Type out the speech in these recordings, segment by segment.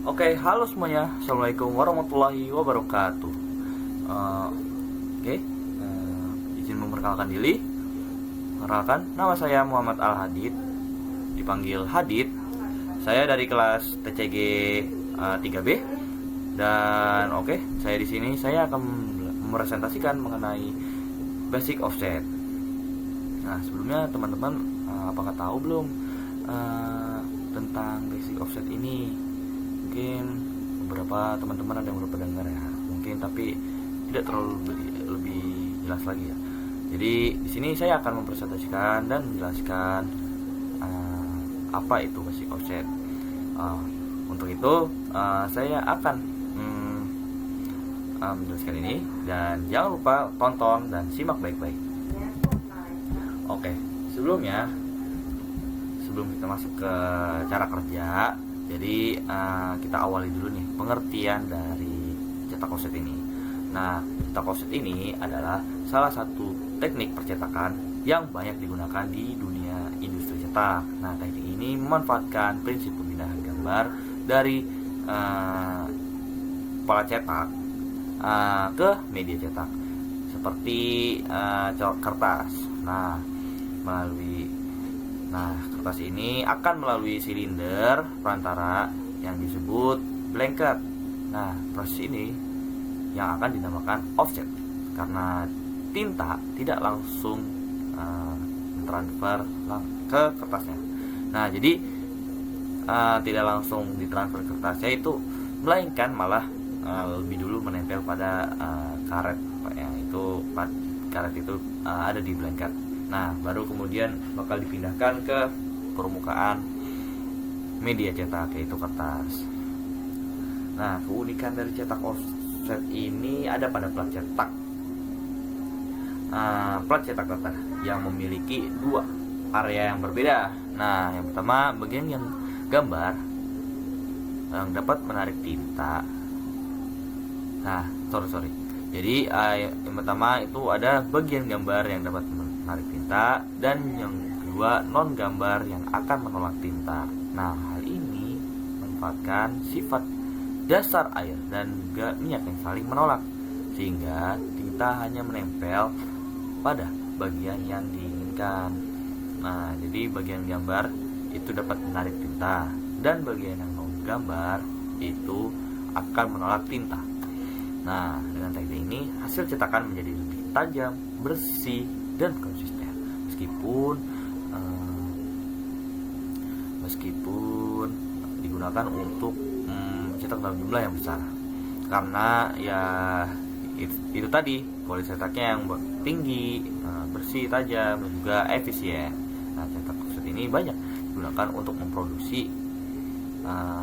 Oke, halo semuanya. Assalamualaikum warahmatullahi wabarakatuh. Oke, izin memperkenalkan diri. Perkenalkan, nama saya Muhammad Al Hadid, dipanggil Hadid. Saya dari kelas TCG 3B. Dan saya di sini saya akan mepresentasikan mengenai basic offset. Nah, sebelumnya teman-teman apakah tahu belum tentang basic offset ini? Mungkin beberapa teman-teman ada yang belum dengar ya, mungkin, tapi tidak terlalu lebih jelas lagi ya. Jadi di sini saya akan mempresentasikan dan menjelaskan apa itu basic offset. Untuk itu saya akan menjelaskan ini, dan jangan lupa tonton dan simak baik-baik. Oke, sebelum kita masuk ke cara kerja, jadi kita awali dulu nih pengertian dari cetak offset ini. Nah, cetak offset ini adalah salah satu teknik percetakan yang banyak digunakan di dunia industri cetak. Nah, teknik ini memanfaatkan prinsip pemindahan gambar dari pola cetak ke media cetak seperti kertas. Kertas ini akan melalui silinder perantara yang disebut blanket. Nah, proses ini yang akan dinamakan offset karena tinta tidak langsung transfer ke kertasnya. Nah, jadi tidak langsung ditransfer ke kertasnya itu, melainkan malah lebih dulu menempel pada karet yang itu. Karet itu ada di blanket. Nah, baru kemudian bakal dipindahkan ke permukaan media cetak, yaitu kertas. Nah, keunikan dari cetak offset ini ada pada plat cetak. Plat cetak datar yang memiliki dua area yang berbeda. Nah, yang pertama bagian yang gambar yang dapat menarik tinta. Nah, sorry. Jadi yang pertama itu ada bagian gambar yang dapat menarik tinta, dan yang kedua non gambar yang akan menolak tinta. Nah, hal ini memanfaatkan sifat dasar air dan juga minyak yang saling menolak, sehingga tinta hanya menempel pada bagian yang diinginkan. Nah, jadi bagian gambar itu dapat menarik tinta, dan bagian yang non gambar itu akan menolak tinta. Nah, dengan teknik ini hasil cetakan menjadi lebih tajam, bersih, dan konsisten. Meskipun digunakan untuk cetak dalam jumlah yang besar, karena ya itu tadi kualitas cetaknya yang tinggi, bersih, tajam, dan juga efisien. Nah, cetak offset ini banyak digunakan untuk memproduksi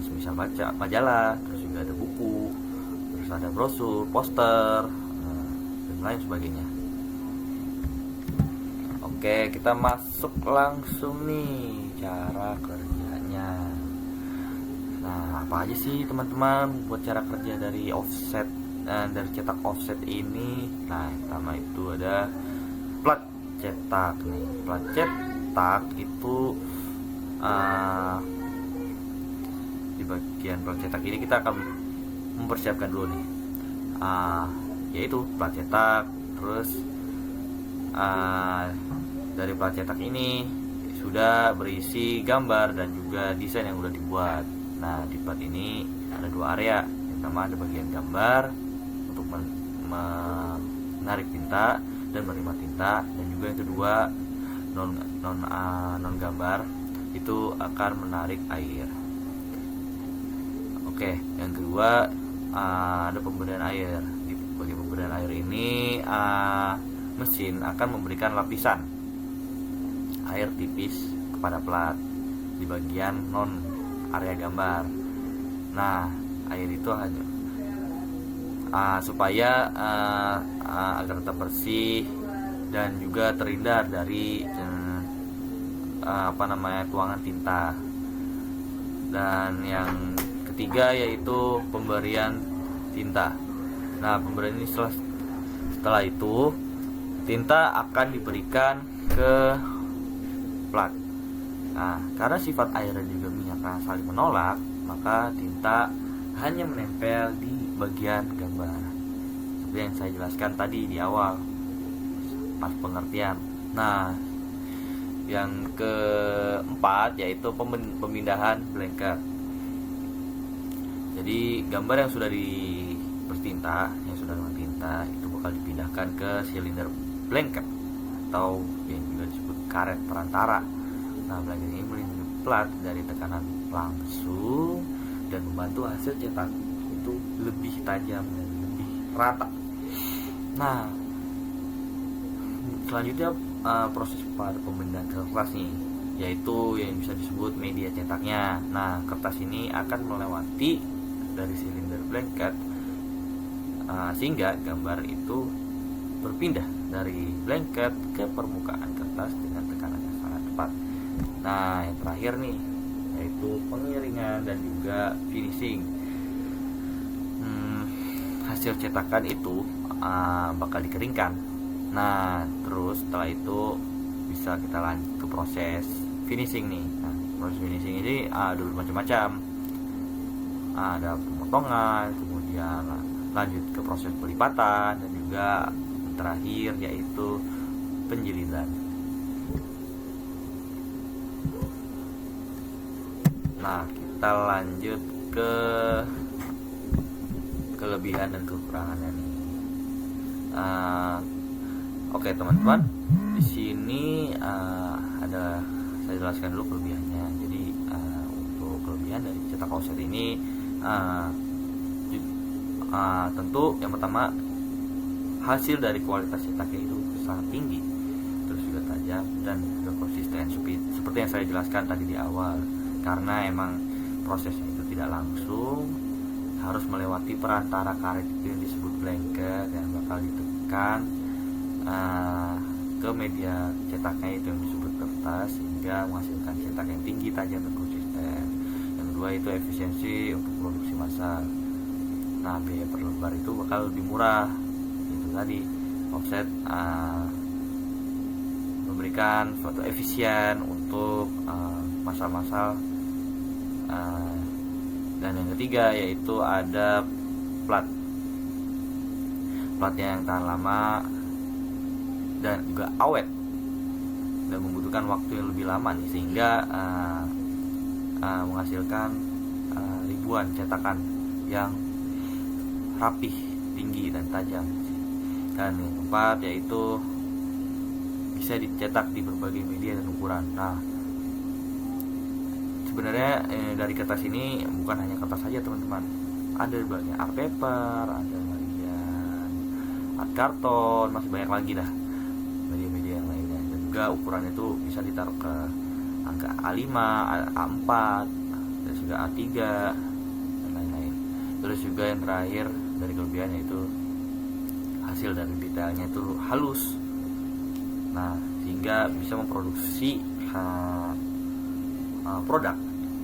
semisal majalah, terus juga ada buku, terus ada brosur, poster, dan lain sebagainya. Oke, kita masuk langsung nih cara kerjanya. Nah, apa aja sih teman-teman buat cara kerja dari offset, dari cetak offset ini? Nah, yang pertama itu ada plat cetak nih. Plat cetak itu di bagian plat cetak ini kita akan mempersiapkan dulu nih, yaitu plat cetak. Terus dari plat cetak ini sudah berisi gambar dan juga desain yang sudah dibuat. Nah, di plat ini ada dua area. Yang pertama ada bagian gambar untuk menarik tinta dan menerima tinta, dan juga yang kedua non gambar itu akan menarik air. Oke, yang kedua ada pemberian air. Di bagian pemberian air ini mesin akan memberikan lapisan air tipis kepada plat di bagian non area gambar. Nah, air itu hanya supaya agar tetap bersih dan juga terhindar dari tuangan tinta. Dan yang ketiga yaitu pemberian tinta. Nah, pemberian ini setelah itu tinta akan diberikan ke plat. Nah, karena sifat air dan juga minyak saling menolak, maka tinta hanya menempel di bagian gambar seperti yang saya jelaskan tadi di awal pas pengertian. Nah, yang keempat yaitu pemindahan blanket. Jadi gambar yang sudah bertinta, yang sudah dengan tinta itu bakal dipindahkan ke silinder blanket atau yang juga disebut karet perantara. Nah, blanket ini melindungi plat dari tekanan langsung dan membantu hasil cetak itu lebih tajam dan lebih rata. Nah, selanjutnya proses pada pemindahan kertas nih, yaitu yang bisa disebut media cetaknya. Nah, kertas ini akan melewati dari silinder blanket sehingga gambar itu berpindah dari blanket ke permukaan kertas dengan tekanan yang sangat tepat. Nah, yang terakhir nih yaitu pengiringan dan juga finishing. Hasil cetakan itu bakal dikeringkan. Nah, terus setelah itu bisa kita lanjut ke proses finishing nih. Nah, proses finishing ini ada macam-macam. Ada pemotongan, kemudian lanjut ke proses pelipatan, dan juga terakhir yaitu penjilidan. Nah, kita lanjut ke kelebihan dan kekurangannya nih. Oke teman-teman, di sini ada saya jelaskan dulu kelebihannya. Jadi untuk kelebihan dari cetak offset ini tentu yang pertama hasil dari kualitas cetaknya itu sangat tinggi, terus juga tajam dan juga konsisten seperti yang saya jelaskan tadi di awal, karena emang prosesnya itu tidak langsung, harus melewati perantara karet itu yang disebut blanket yang bakal ditekan ke media cetaknya itu yang disebut kertas sehingga menghasilkan cetak yang tinggi, tajam dan konsisten. Yang kedua itu efisiensi untuk produksi massal. Nah, biaya per lembar itu bakal lebih murah. Itu tadi offset memberikan suatu efisien untuk massal-massal. Dan yang ketiga yaitu ada plat yang tahan lama dan juga awet dan membutuhkan waktu yang lebih lama nih, sehingga menghasilkan ribuan cetakan yang rapih, tinggi dan tajam. Dan yang keempat yaitu bisa dicetak di berbagai media dan ukuran. Nah, sebenarnya dari kertas ini bukan hanya kertas saja teman-teman, ada banyak art paper, ada bagian art karton, masih banyak lagi dah media-media yang lainnya. Dan juga ukurannya itu bisa ditaruh ke angka A5, A4, dan juga A3 dan lain-lain. Terus juga yang terakhir dari kelebihannya itu hasil dari detailnya itu halus. Nah, sehingga bisa memproduksi produk,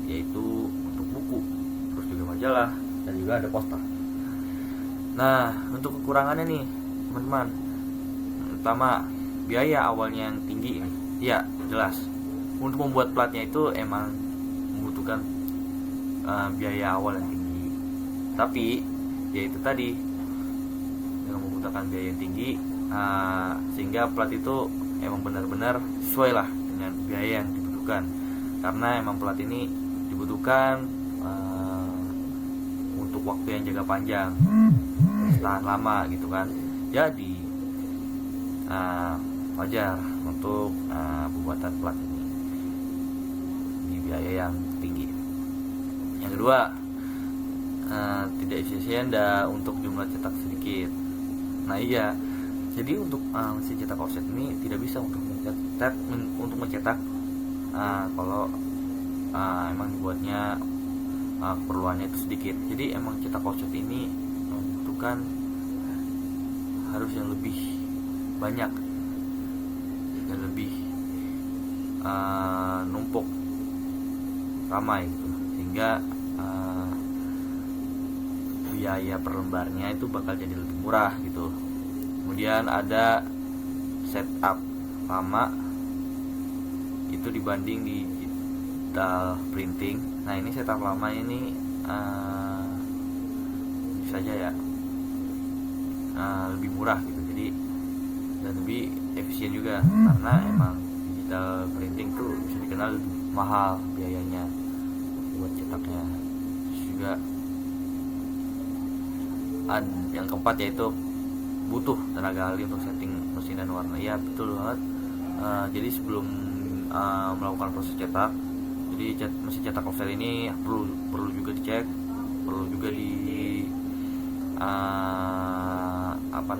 yaitu untuk buku, terus juga majalah, dan juga ada poster. Nah, untuk kekurangannya nih teman-teman, pertama biaya awalnya yang tinggi. Ya jelas, untuk membuat platnya itu emang membutuhkan biaya awal yang tinggi, tapi ya itu tadi yang membutuhkan biaya yang tinggi, sehingga plat itu emang benar-benar sesuai lah dengan biaya yang dibutuhkan, karena emang plat ini dibutuhkan untuk waktu yang jangka panjang, tahan lama gitu kan. Jadi wajar untuk pembuatan plat ini di biaya yang tinggi. Yang kedua, tidak efisien untuk jumlah cetak sedikit. Nah iya, jadi untuk mesin cetak offset ini tidak bisa untuk mencetak kalau emang dibuatnya keperluannya itu sedikit. Jadi emang cetak offset ini membutuhkan harus yang lebih banyak dan lebih numpuk, ramai gitu, sehingga biaya per lembarnya itu bakal jadi lebih murah gitu. Kemudian ada setup lama itu dibanding digital printing. Nah, ini setup lama ini saja ya, lebih murah gitu, jadi dan lebih efisien juga, karena emang digital printing tuh bisa dikenal mahal biayanya buat cetaknya. Terus juga yang keempat yaitu butuh tenaga ahli untuk setting mesin dan warna. Ya betul banget. Jadi sebelum melakukan proses cetak, jadi mesin cetak offset ini perlu juga dicek, perlu juga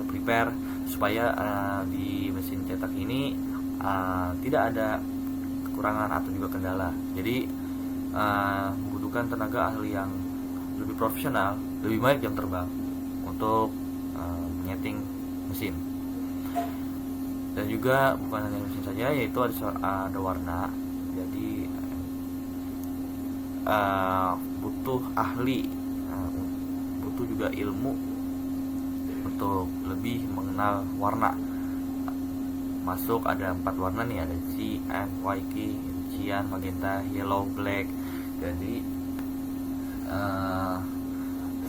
prepare supaya di mesin cetak ini tidak ada kekurangan atau juga kendala. Jadi membutuhkan tenaga ahli yang lebih profesional, lebih banyak jam terbang untuk menyeting mesin. Dan juga bukan hanya mesin saja, yaitu ada warna. Jadi butuh ahli, butuh juga ilmu untuk lebih mengenal warna. Masuk ada 4 warna nih, ada cyan, white, cyan, magenta, yellow, black. Jadi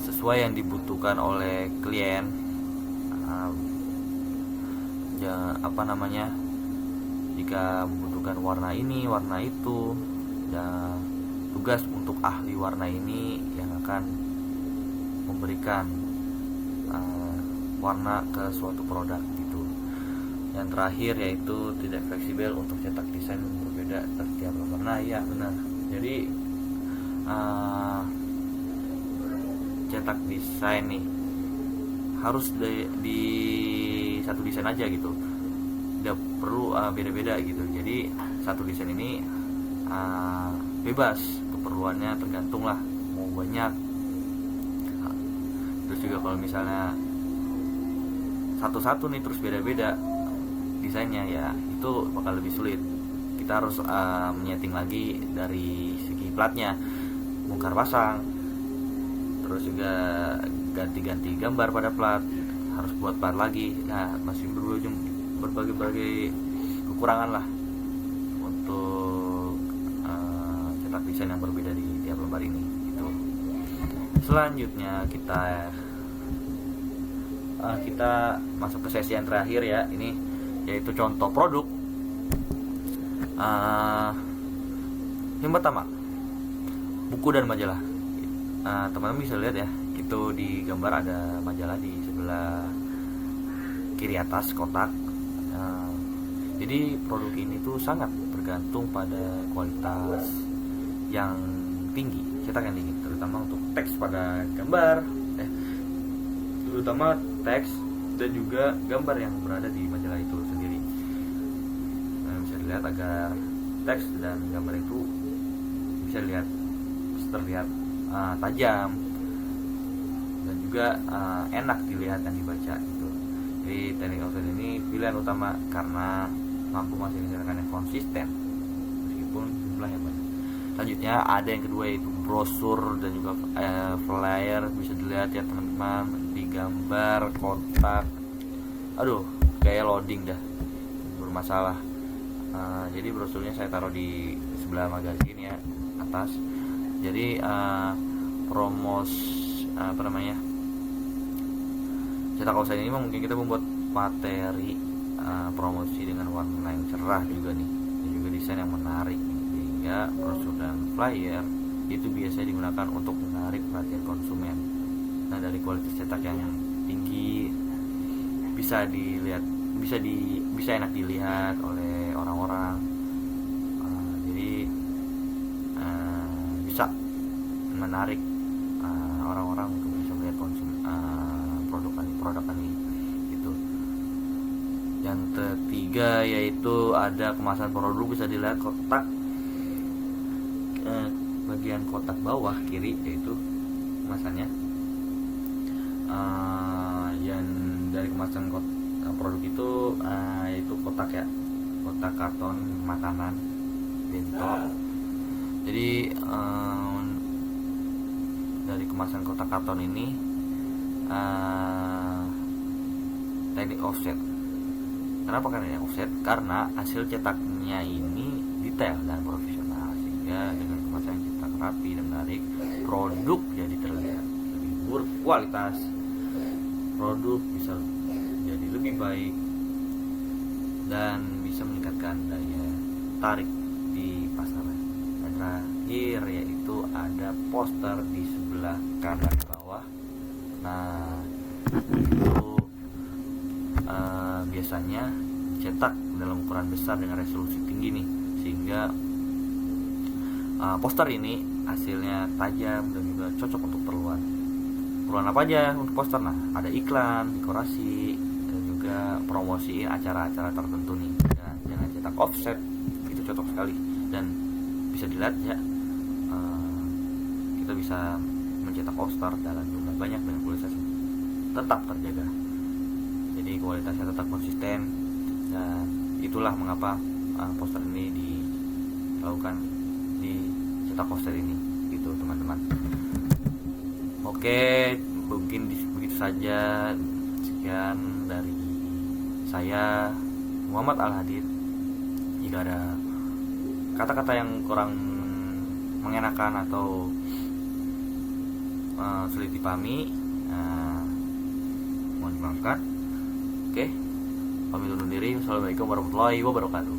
sesuai yang dibutuhkan oleh klien, jika membutuhkan warna ini, warna itu, dan tugas untuk ahli warna ini yang akan memberikan warna ke suatu produk gitu. Yang terakhir yaitu tidak fleksibel untuk cetak desain berbeda setiap lembar. Nah iya benar, jadi cetak desain nih harus di satu desain aja gitu, tidak perlu beda-beda gitu. Jadi satu desain ini bebas, keperluannya tergantung lah mau banyak. Terus juga kalau misalnya satu-satu nih terus beda-beda desainnya, ya itu bakal lebih sulit. Kita harus menyeting lagi dari segi platnya, bongkar pasang, terus juga ganti-ganti gambar pada plat, harus buat plat lagi. Nah masih berbagai kekurangan lah untuk cetak desain yang berbeda di tiap lembar ini gitu. Selanjutnya kita masuk ke sesi yang terakhir ya, ini yaitu contoh produk. Yang pertama, buku dan majalah. Teman-teman bisa lihat ya, itu di gambar ada majalah di sebelah kiri atas kotak. Jadi produk ini tuh sangat bergantung pada kualitas yang tinggi, cetak yang tinggi, terutama untuk teks pada gambar, terutama teks dan juga gambar yang berada di majalah itu sendiri. Bisa dilihat agar teks dan gambar itu bisa terlihat tajam dan juga enak dilihat dan dibaca gitu. Jadi teknik offset ini pilihan utama karena mampu menghasilkan yang konsisten meskipun jumlahnya banyak. Selanjutnya ada yang kedua yaitu brosur dan juga flyer. Bisa dilihat ya teman-teman di gambar kotak. Aduh, kayak loading dah, bermasalah. Jadi brosurnya saya taruh di sebelah magazin ya, atas. Jadi cetak offset ini mungkin kita membuat materi promosi dengan warna yang cerah juga nih, dan juga desain yang menarik, sehingga brosur dan flyer itu biasanya digunakan untuk menarik perhatian konsumen. Nah dari kualitas cetak yang tinggi bisa enak dilihat oleh orang-orang. Jadi bisa menarik orang-orang untuk bisa melihat produk ini gitu. Yang ketiga yaitu ada kemasan produk. Bisa dilihat kotak, bagian kotak bawah kiri yaitu kemasannya. Yang dari kemasan produk itu yaitu kotak ya, kotak karton makanan bento. Jadi dari kemasan kotak karton ini teknik offset. Kenapa kan ini offset? Karena hasil cetaknya ini detail dan profesional, sehingga dengan kemasan cetak rapi dan menarik, produk jadi terlihat lebih kualitas produk bisa jadi lebih baik dan bisa meningkatkan daya tarik di pasaran. Dan terakhir yaitu ada poster di sebelah kanan bawah. Nah itu biasanya cetak dalam ukuran besar dengan resolusi tinggi nih, sehingga poster ini hasilnya tajam dan juga cocok untuk keperluan apa aja untuk poster. Nah ada iklan, dekorasi, dan juga promosiin acara-acara tertentu nih. Dan jangan cetak offset, itu cocok sekali dan bisa dilihat ya, kita bisa mencetak poster dalam jumlah banyak dengan kualitas tetap terjaga, jadi kualitasnya tetap konsisten. Dan itulah mengapa poster ini dilakukan di cetak poster ini gitu teman-teman. Oke, mungkin begitu saja, sekian dari saya Muhammad Al-Hadid. Jika ada kata-kata yang kurang mengenakan atau sulit dipahami, mohon dimaafkan. Oke, pamit undur diri. Wassalamualaikum warahmatullahi wabarakatuh.